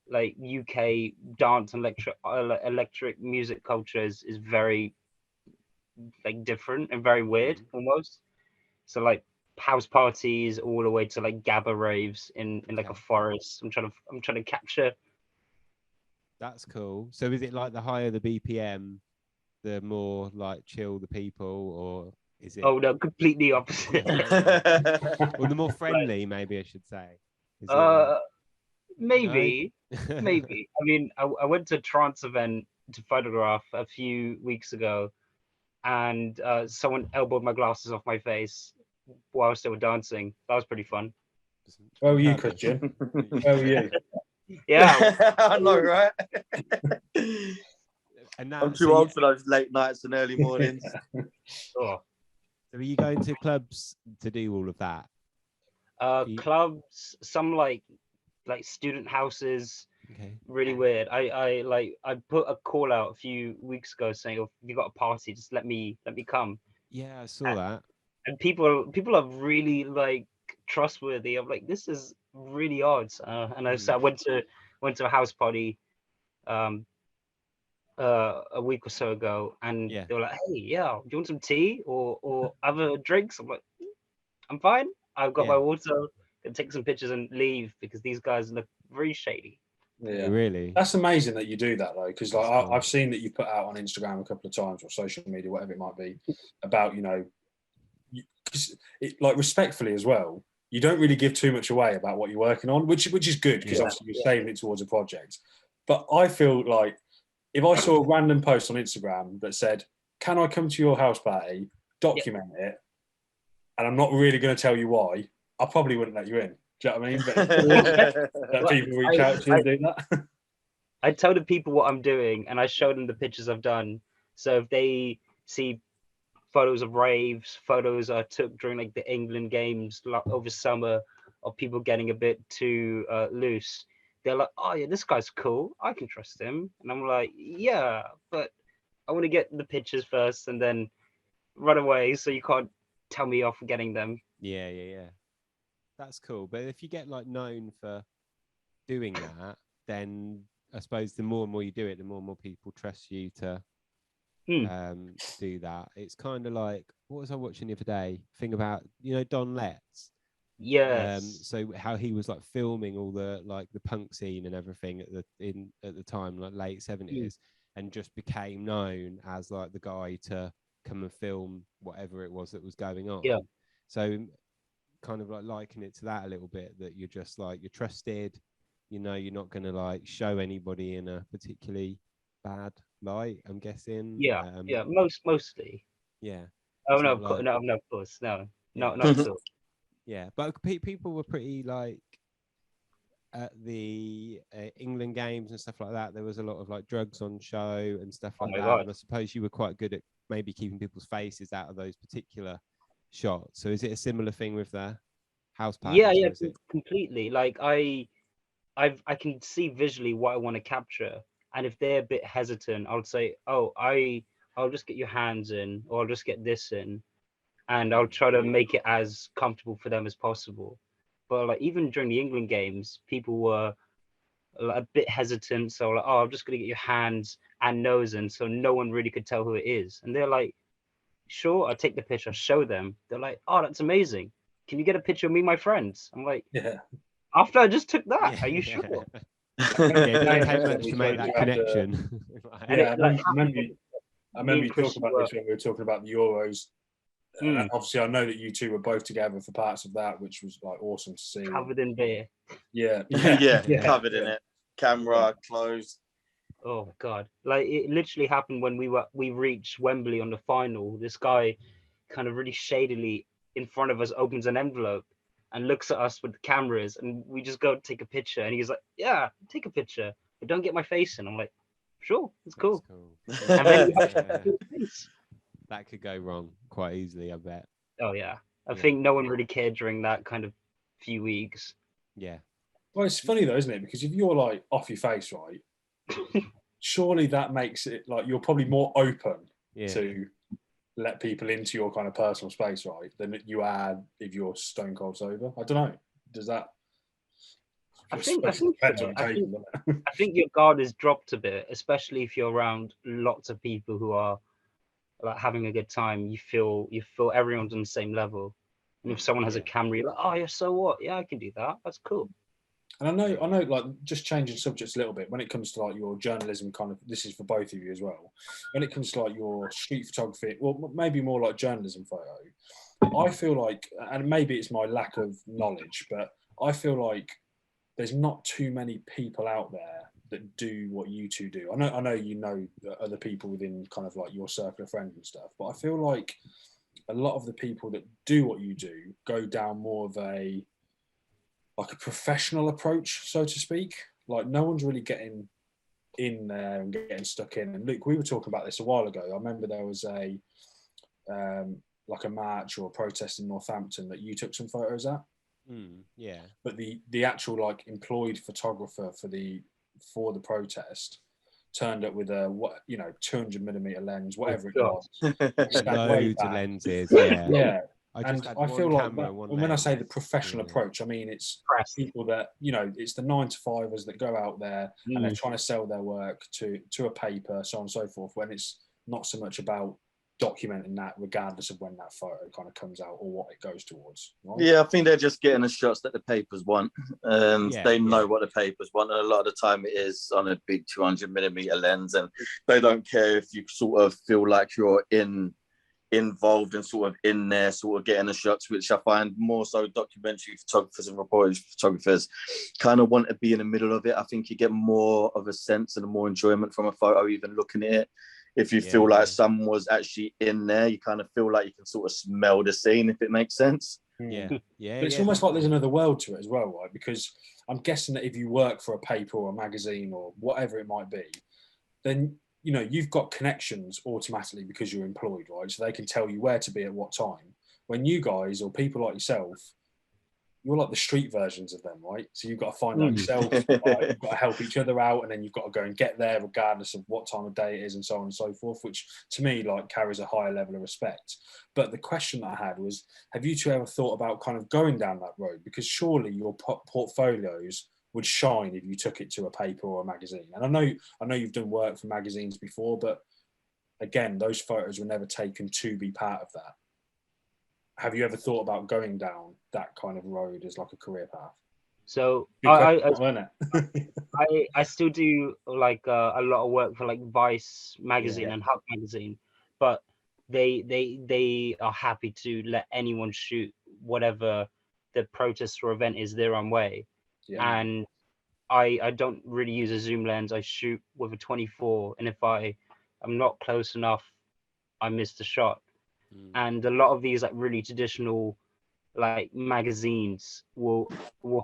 like UK dance and electric music culture is very like different and very weird almost. So like house parties all the way to like gabba raves in like a forest. I'm trying to capture.
That's cool. So is it like the higher the BPM, the more like chill the people, or is it?
Oh no, completely opposite.
Well, the more friendly, maybe I should say. Is
Maybe,
no?
maybe. I mean, I went to a trance event to photograph a few weeks ago, and someone elbowed my glasses off my face whilst they were dancing. That was pretty fun.
Where were you, Christian? Where were you?
Yeah,
I know, right?
And
I'm too old for those late nights and early mornings.
oh.
So are you going to clubs to do all of that?
Clubs, some like student houses.
Okay.
Really weird. I put a call out a few weeks ago saying, "Oh, if you got a party, just let me come."
Yeah, I saw that.
And people are really like trustworthy. I'm like, this is really odd. And I went to a house party a week or so ago, and they were like, "Hey, yeah, do you want some tea or other drinks?" I'm like, "I'm fine. I've got my water. Can take some pictures and leave because these guys look very shady."
Yeah,
really.
That's amazing that you do that though, because like
cool.
I've seen that you put out on Instagram a couple of times or social media, whatever it might be, about like respectfully as well. You don't really give too much away about what you're working on, which is good because obviously you're saving it towards a project. But I feel like if I saw a random post on Instagram that said, "Can I come to your house party? Document it," and I'm not really going to tell you why, I probably wouldn't let you in. Do you know what I mean? But people reach out to you and do that.
I tell the people what I'm doing, and I show them the pictures I've done. So if they see photos of raves, photos I took during like the England games over summer, of people getting a bit too loose, they're like, "Oh yeah, this guy's cool. I can trust him." And I'm like, "Yeah, but I want to get the pictures first, and then run away, so you can't tell me off for getting them."
Yeah. That's cool. But if you get like known for doing that, then I suppose the more and more you do it, the more and more people trust you to do that. It's kind of like, what was I watching the other day? Thing about, Don Letts.
Yes.
So how he was like filming all the like the punk scene and everything at the time, like late 70s, and just became known as like the guy to come and film whatever it was that was going on.
Yeah.
So kind of like liken it to that a little bit, that you're just like, you're trusted, you're not going to like show anybody in a particularly bad light, I'm guessing.
Mostly.
Yeah.
Oh no, of course, no, not at all.
Yeah, but people were pretty like at the England games and stuff like that. There was a lot of like drugs on show and stuff like that.
God.
And I suppose you were quite good at maybe keeping people's faces out of those particular shots. So is it a similar thing with the house parties?
Yeah, completely. Like I can see visually what I want to capture, and if they're a bit hesitant, I would say, "Oh, I'll just get your hands in, or I'll just get this in," and I'll try to make it as comfortable for them as possible. But like even during the England games, people were a bit hesitant, so like, "Oh, I'm just gonna get your hands and nose in," so no one really could tell who it is, and they're like, "Sure, I'll take the picture, show them." They're like, "Oh, that's amazing. Can you get a picture of me and my friends?" I'm like,
Yeah.
After I just took that, are you sure?
It doesn't take much to make that connection.
I remember you talking about this when we were talking about the Euros. Obviously, I know that you two were both together for parts of that, which was like awesome to see.
Covered in beer.
Yeah,
covered in it. Camera closed.
Oh God! Like it literally happened when we reached Wembley on the final. This guy, kind of really shadily in front of us, opens an envelope and looks at us with the cameras, and we just go take a picture. And he's like, "Yeah, take a picture, but don't get my face in." I'm like, "Sure, it's cool." And then
that could go wrong quite easily, I bet.
Oh yeah, I think no one really cared during that kind of few weeks.
Yeah.
Well, it's funny though, isn't it? Because if you're like off your face, right, surely that makes it like you're probably more open to let people into your kind of personal space, right, than you are if you're stone cold sober. I don't know. Does that?
I think your guard is dropped a bit, especially if you're around lots of people who are like having a good time. You feel everyone's on the same level, And if someone has a camera, you're like, oh yeah, so what? Yeah, I can do that. That's cool.
And I know, like, just changing subjects a little bit when it comes to like your journalism kind of. This is for both of you as well. When it comes to like your street photography, well, maybe more like journalism photo. I feel like, and maybe it's my lack of knowledge, but I feel like there's not too many people out there that do what you two do. I know you know other people within kind of like your circle of friends and stuff, but I feel like a lot of the people that do what you do go down more of a professional approach, so to speak. Like no one's really getting in there and getting stuck in. And Luke, we were talking about this a while ago. I remember there was a march or a protest in Northampton that you took some photos at.
Yeah.
But the actual like employed photographer for the protest turned up with a 200mm lens, whatever it was.
Loads of lenses. Yeah.
Yeah.
I
feel like when I say the professional approach, I mean it's people that, it's the 9-to-5ers that go out there and they're trying to sell their work to a paper, so on and so forth, when it's not so much about documenting that regardless of when that photo kind of comes out or what it goes towards. Right?
Yeah, I think they're just getting the shots that the papers want. They know what the papers want, and a lot of the time it is on a big 200mm lens, and they don't care if you sort of feel like you're involved and sort of in there, sort of getting the shots, which I find more so documentary photographers and reportage photographers kind of want to be in the middle of it. I think you get more of a sense and more enjoyment from a photo, even looking at it. If you feel like someone was actually in there, you kind of feel like you can sort of smell the scene, if it makes sense.
Yeah. But it's almost like there's another world to it as well, right? Because I'm guessing that if you work for a paper or a magazine or whatever it might be, then you've got connections automatically because you're employed, right? So they can tell you where to be at what time. When you guys or people like yourself, you're like the street versions of them, right? So you've got to find out yourself, right? You've got to help each other out, and then you've got to go and get there regardless of what time of day it is and so on and so forth, which to me like carries a higher level of respect. But the question that I had was, have you two ever thought about kind of going down that road? Because surely your portfolios would shine if you took it to a paper or a magazine. And I know you've done work for magazines before, but again, those photos were never taken to be part of that. Have you ever thought about going down that kind of road as like a career path?
So I still do like a lot of work for like Vice magazine and Hub magazine, but they are happy to let anyone shoot whatever the protest or event is their own way. And I don't really use a zoom lens. I shoot with a 24, and if I'm not close enough, I miss the shot. And a lot of these like really traditional like magazines will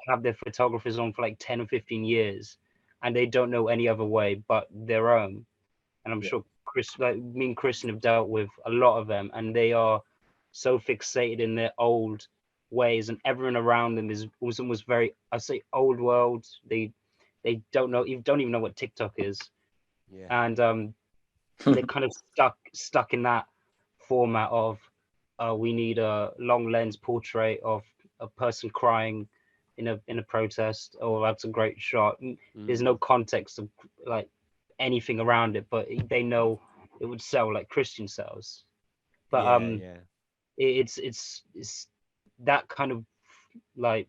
have their photographers on for like 10 or 15 years, and they don't know any other way but their own. And I'm sure me and Christian have dealt with a lot of them, and they are so fixated in their old ways, and everyone around them was almost very, I'd say, old world. They don't even know what TikTok is. And they're kind of stuck in that format of we need a long lens portrait of a person crying in a protest, or that's a great shot. There's no context of like anything around it, but they know it would sell like Christian sells. But it's that kind of like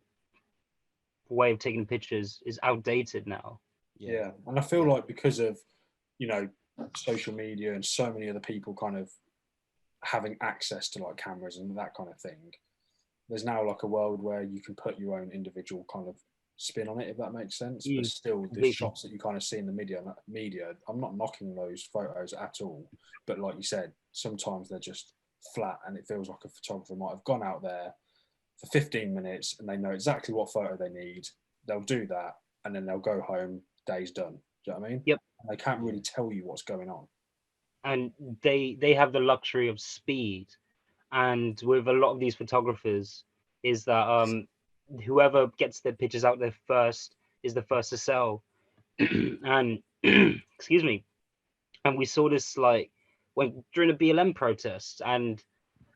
way of taking pictures is outdated now.
And I feel like because of social media and so many other people kind of having access to like cameras and that kind of thing, there's now like a world where you can put your own individual kind of spin on it, if that makes sense. But still, the shots that you kind of see in the media, I'm not knocking those photos at all, but like you said, sometimes they're just flat, and it feels like a photographer might have gone out there for 15 minutes and they know exactly what photo they need. They'll do that, and then they'll go home, day's done. Do you know what I mean?
Yep.
And they can't really tell you what's going on.
And they have the luxury of speed, and with a lot of these photographers is that whoever gets their pictures out there first is the first to sell. And excuse me, and we saw this like during the BLM protest, and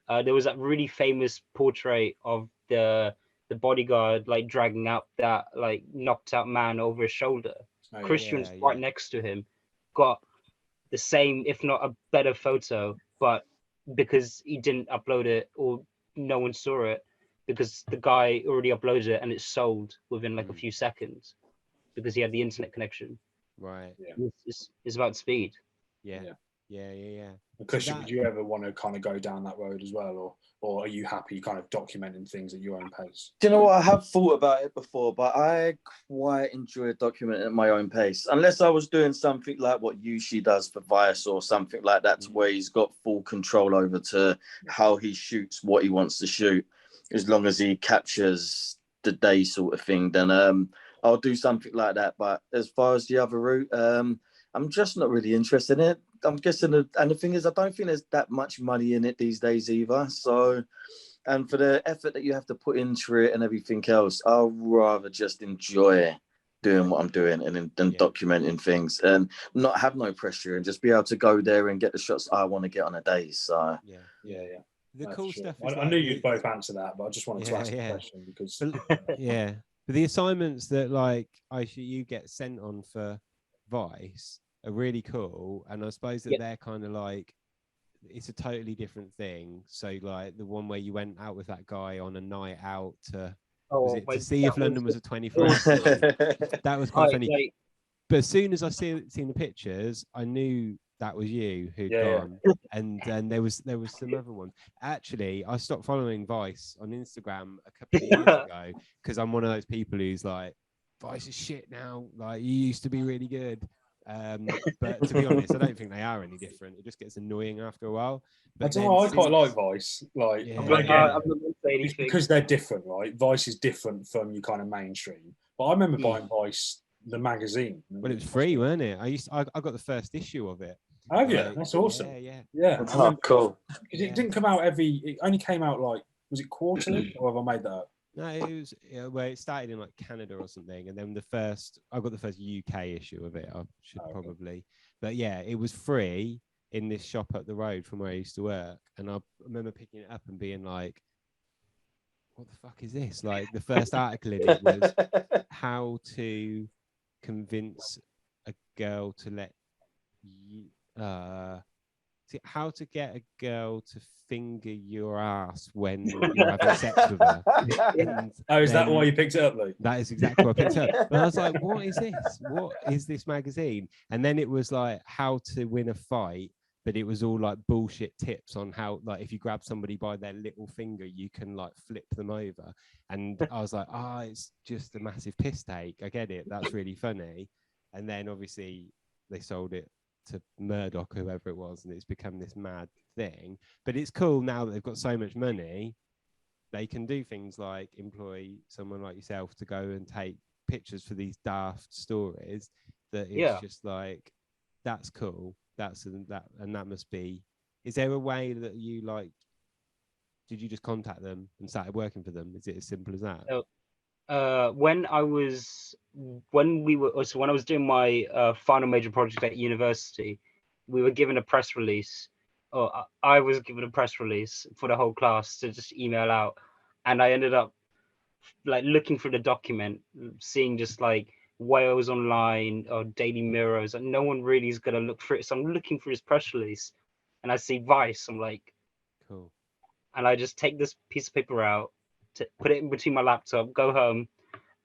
there was that really famous portrait of the bodyguard like dragging out that like knocked out man over his shoulder. Christian's right next to him, got the same, if not a better photo, but because he didn't upload it or no one saw it, because the guy already uploaded it and it's sold within like a few seconds because he had the internet connection.
Right.
Yeah.
It's about speed.
Yeah.
And Christian, would you ever want to kind of go down that road as well, or are you happy kind of documenting things at your own pace?
Do you know what? I have thought about it before, but I quite enjoy documenting at my own pace. Unless I was doing something like what Yushy does for Vice or something like that, to where he's got full control over to how he shoots what he wants to shoot, as long as he captures the day sort of thing, then I'll do something like that. But as far as the other route, I'm just not really interested in it. I'm guessing, and the thing is, I don't think there's that much money in it these days either. So, and for the effort that you have to put into it and everything else, I'll rather just enjoy doing what I'm doing and documenting things and not have no pressure and just be able to go there and get the shots I want to get on a day. So,
yeah.
The cool stuff is
I knew you'd both answer that, but I just wanted to ask the question because
but the assignments that like you get sent on for Vice are really cool, and I suppose that they're kind of like, it's a totally different thing. So like the one where you went out with that guy on a night out to see if London was a 24 hour that was quite funny. But as soon as I seen the pictures, I knew that was you who'd gone. And then there was some other ones. Actually, I stopped following Vice on Instagram a couple of years ago because I'm one of those people who's like, Vice is shit now. Like, you used to be really good. But to be honest, I don't think they are any different. It just gets annoying after a while. But
I don't know, I quite like Vice. Like, it's because they're different, right? Vice is different from your kind of mainstream. But I remember buying Vice, the magazine.
Well, it was free, wasn't it? I got the first issue of it.
Have you? That's awesome. Yeah.
Oh, cool.
Because it didn't come out it only came out like, was it quarterly, or have I made that up?
No, it was it started in like Canada or something, and then I got the first UK issue of it. I should probably, but yeah, it was free in this shop up the road from where I used to work, and I remember picking it up and being like, "What the fuck is this?" Like the first article in it was how to convince a girl to let you. How to get a girl to finger your ass when you're having sex with her.
Is that why you picked it up, Luke?
That is exactly what I picked up. But I was like, what is this? What is this magazine? And then it was like how to win a fight, but it was all like bullshit tips on how, like, if you grab somebody by their little finger, you can like flip them over. And I was like, it's just a massive piss take. I get it. That's really funny. And then obviously they sold it to Murdoch, whoever it was, and it's become this mad thing. But it's cool now that they've got so much money, they can do things like employ someone like yourself to go and take pictures for these daft stories. That it's just like, that's cool. That must be. Is there a way that you like? Did you just contact them and started working for them? Is it as simple as that?
When I was doing my final major project at university, we were given a press release, or I was given a press release for the whole class to just email out, and I ended up like looking through the document, seeing just like Wales Online or Daily Mirrors, and no one really is gonna look through it. So I'm looking through his press release, and I see Vice. I'm like,
cool. And
I just take this piece of paper out, to put it in between my laptop, go home,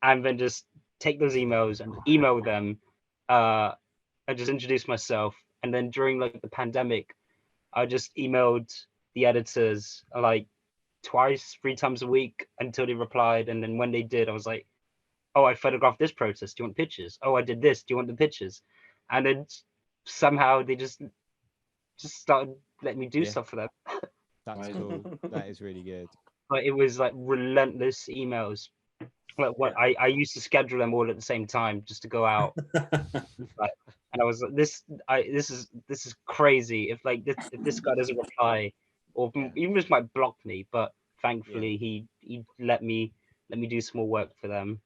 and then just take those emails and email them. I just introduce myself, and then during like the pandemic, I just emailed the editors like twice, 3 times a week until they replied. And then when they did, I was like, "Oh, I photographed this protest. Do you want pictures? Oh, I did this. Do you want the pictures?" And then somehow they just started letting me do stuff for them.
That's cool. That is really good.
But it was like relentless emails. Like I used to schedule them all at the same time just to go out. And I was like, this is crazy. If this guy doesn't reply, or even just might block me, but thankfully he let me do some more work for them.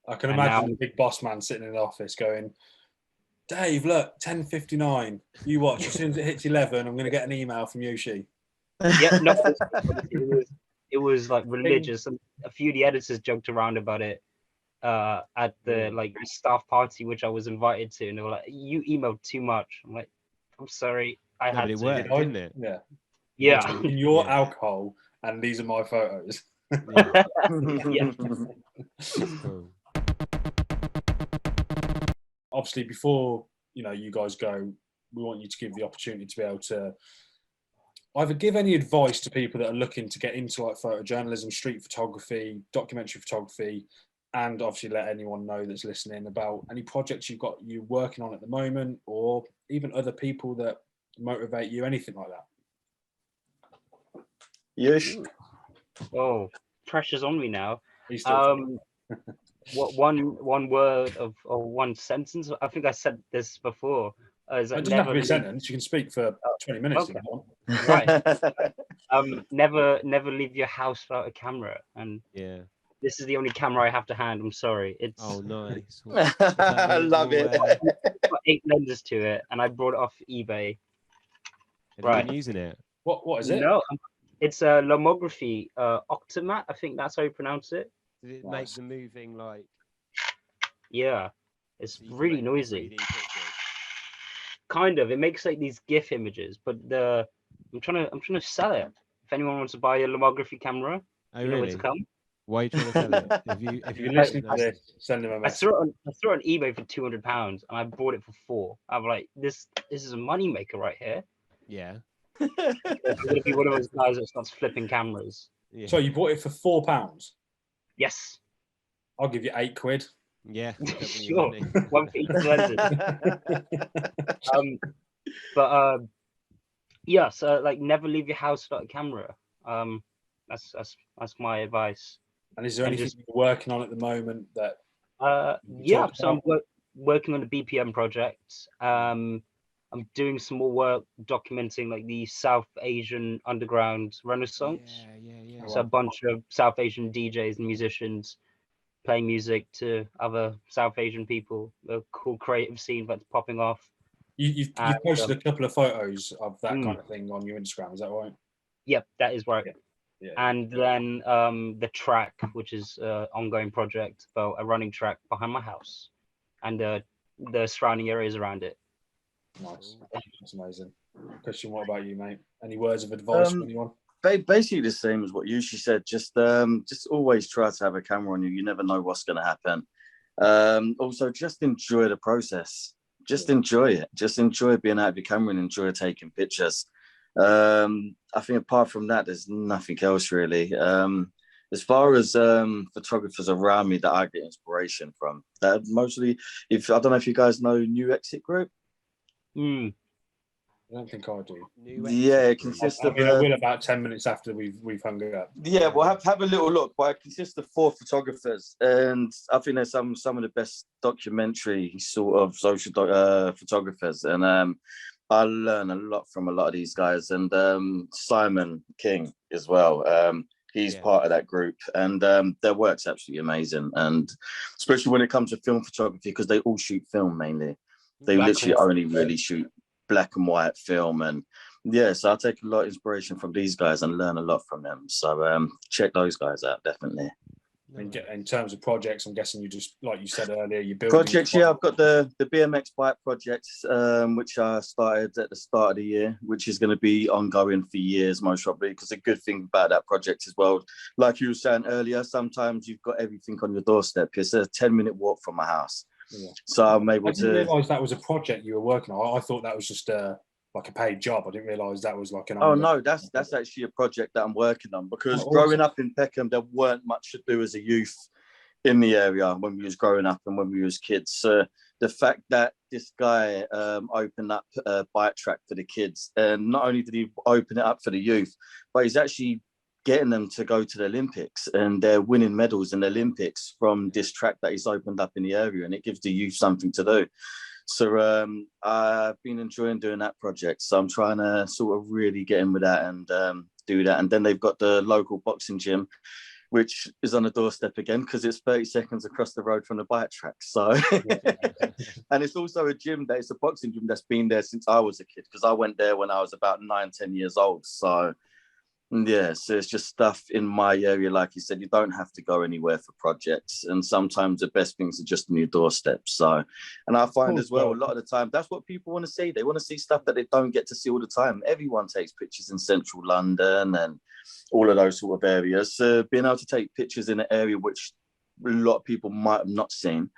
I can imagine the big boss man sitting in the office going, "Dave, look, 10:59. You watch. As soon as it hits 11, I'm going to get an email from Yushy."
Yeah, no, it was like religious, and a few of the editors joked around about it at the like staff party which I was invited to, and they were like, "You emailed too much." I'm like, "I'm sorry, I had
but it
to."
worked, didn't it?
Yeah.
In your alcohol, and these are my photos.
Yeah.
Cool.
Obviously, before you guys go, we want you to give the opportunity to be able to either give any advice to people that are looking to get into like photojournalism, street photography, documentary photography, and obviously let anyone know that's listening about any projects you're working on at the moment, or even other people that motivate you, anything like that.
Yes.
Oh, pressure's on me now.
He's still
What one word or one sentence? I think I said this before. Is
it
that
doesn't have to be a
leave-
sentence. You can speak for 20 minutes
okay.
if you want.
Right. Never leave your house without a camera. And
Yeah.
this is the only camera I have to hand. I'm sorry. It's
Oh, nice.
I love it.
got 8 lenses to it, and I brought it off eBay.
Have you been using it?
What is it?
No, it's a lomography Octomat. I think that's how you pronounce it.
Did it make the moving like?
Yeah, it's
So you can
really
make
noisy.
3D pictures?
Kind of. It makes like these GIF images, but I'm trying to sell it. If anyone wants to buy a lomography camera,
Oh,
you know where
really?
to come.
Why are you trying to sell it?
If you're listening to this, send him a
I
message.
saw it on eBay for £200, and I bought it for 4. I'm like, this is a money maker right here.
Yeah.
It's gonna be one of those guys that starts flipping cameras.
Yeah.
So you bought it for £4.
Yes.
I'll give you £8.
Yeah.
Sure. One for each lens. Yeah, so like never leave your house without a camera. That's my advice.
And is there anything you're working on at the moment that?
Yeah, so I'm working on a BPM project. I'm doing some more work documenting like the South Asian underground renaissance.
Yeah.
So a bunch of South Asian DJs and musicians playing music to other South Asian people. A cool creative scene that's popping off.
You've posted a couple of photos of that kind of thing on your Instagram, is that right?
Yep, that is right.
Yeah.
And then the track, which is an ongoing project, about a running track behind my house and the surrounding areas around it.
Nice. That's amazing. Christian, what about you, mate? Any words of advice for anyone?
Basically the same as what Yushy said. Just always try to have a camera on you. You never know what's going to happen. Also, just enjoy the process. Just enjoy it. Just enjoy being out of your camera and enjoy taking pictures. I think apart from that, there's nothing else really. As far as photographers around me that I get inspiration from, that mostly, I don't know if you guys know New Exit Group.
I don't think I do.
Yeah, it consists of.
I will about 10 minutes after we've hung it up.
Yeah, well, have a little look. But it consists of 4 photographers, and I think there's some of the best documentary sort of social photographers, and I learn a lot from a lot of these guys, and Simon King as well. He's part of that group, and their work's absolutely amazing, and especially when it comes to film photography, because they all shoot film mainly. They literally only really shoot black and white film, and so I take a lot of inspiration from these guys and learn a lot from them. So check those guys out, definitely.
In terms of projects, I'm guessing you just, like you said earlier, you build
projects. Yeah, I've got the BMX bike project, which I started at the start of the year, which is going to be ongoing for years, most probably. Because the good thing about that project as well, like you were saying earlier, sometimes you've got everything on your doorstep. It's a 10-minute walk from my house. Yeah. So I'm able to.
I didn't realise that was a project you were working on. I thought that was just like a paid job. I didn't realise that was like an.
Oh no, that's actually a project that I'm working on, because growing up in Peckham, there weren't much to do as a youth in the area when we was growing up and when we was kids. So the fact that this guy opened up a bike track for the kids, and not only did he open it up for the youth, but he's actually getting them to go to the Olympics, and they're winning medals in the Olympics from this track that he's opened up in the area, and it gives the youth something to do. So I've been enjoying doing that project. So I'm trying to sort of really get in with that and do that. And then they've got the local boxing gym, which is on the doorstep again, because it's 30 seconds across the road from the bike track. So, and it's also a gym it's a boxing gym that's been there since I was a kid, because I went there when I was about 9-10 years old. So yeah, so it's just stuff in my area. Like you said, you don't have to go anywhere for projects, and sometimes the best things are just on your doorstep. So, and I find as well, a lot of the time, that's what people want to see. They want to see stuff that they don't get to see all the time. Everyone takes pictures in central London and all of those sort of areas. Being able to take pictures in an area which a lot of people might have not seen.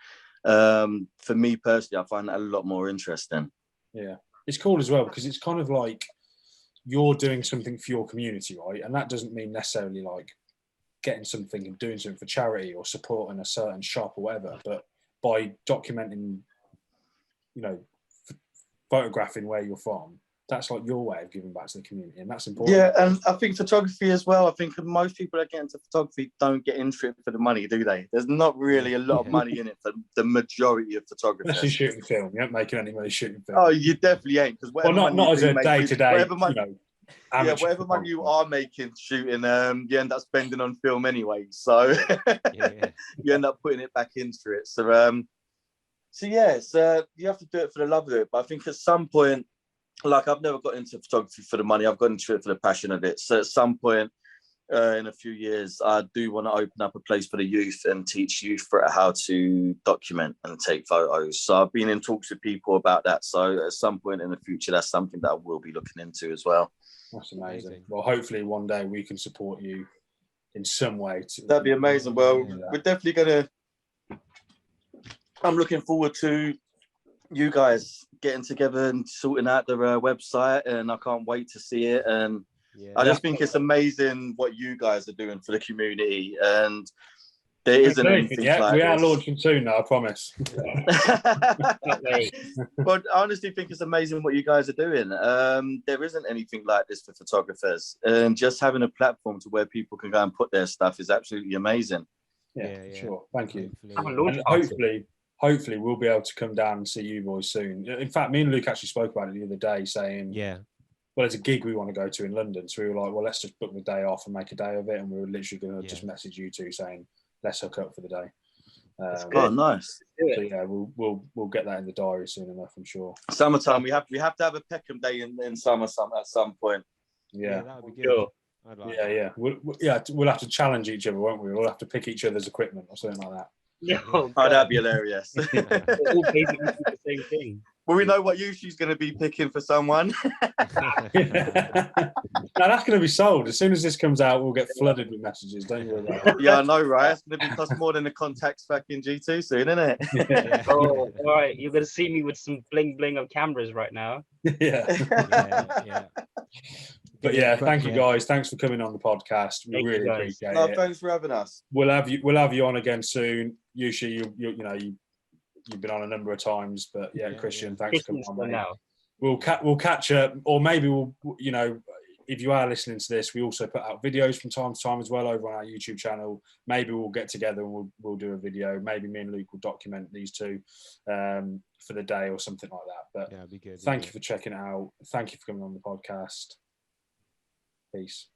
For me personally, I find that a lot more interesting.
Yeah, it's cool as well because it's kind of like you're doing something for your community, right? And that doesn't mean necessarily like getting something and doing something for charity or supporting a certain shop or whatever, but by documenting, you know, photographing where you're from, that's like your way of giving back to the community, and that's important.
Yeah, and I think photography as well. I think most people that get into photography don't get into it for the money, do they? There's not really a lot of money in it for the majority of photographers.
Especially shooting film, you ain't making any money shooting film.
Oh, you definitely ain't, because
not as a day-to-day,
whatever money,
you know,
whatever money you are making shooting, you end up spending on film anyway. So you end up putting it back into it. So you have to do it for the love of it. But I think at some point, like, I've never got into photography for the money. I've got into it for the passion of it. So at some point in a few years, I do want to open up a place for the youth and teach youth for how to document and take photos. So I've been in talks with people about that. So at some point in the future, that's something that I will be looking into as well.
That's amazing. Well, hopefully one day we can support you in some way.
That'd be amazing. Well, we're definitely going to... I'm looking forward to you guys getting together and sorting out the website, and I can't wait to see it. And I just think it's amazing what you guys are doing for the community, and there isn't anything like
we
this.
are launching soon now, I promise.
But I honestly think it's amazing what you guys are doing. There isn't anything like this for photographers, and just having a platform to where people can go and put their stuff is absolutely amazing.
Yeah, sure. Thank you.
And
hopefully we'll be able to come down and see you boys soon. In fact, me and Luke actually spoke about it the other day, saying, well, it's a gig we want to go to in London. So we were like, well, let's just book the day off and make a day of it. And we were literally going to just message you two saying, let's hook up for the day.
Oh, nice.
So yeah, we'll get that in the diary soon enough, I'm sure.
Summertime, we have to have a Peckham day in summer at some point.
Yeah,
that would be good.
Like we'll have to challenge each other, won't we? We'll have to pick each other's equipment or something like that.
Oh, that'd be hilarious.
We're all basically the same thing.
Well, we know what Yushy's going to be picking for someone.
Now that's going to be sold. As soon as this comes out, we'll get flooded with messages. Don't you worry about it.
Yeah, I know, right? It's going to cost more than the contacts back in G2 soon, isn't it?
Oh, all right. You're going to see me with some bling bling of cameras right now.
Yeah. But yeah, thank you guys. Thanks for coming on the podcast. We really appreciate it.
Thanks for having us.
We'll have you on again soon. Yushy, you've been on a number of times, but Christian, thanks for coming on.
Now.
We'll catch up, or maybe we'll, if you are listening to this, we also put out videos from time to time as well over on our YouTube channel. Maybe we'll get together and we'll do a video. Maybe me and Luke will document these two for the day or something like that. But
it'd be good.
Thank you for checking it out. Thank you for coming on the podcast. Peace.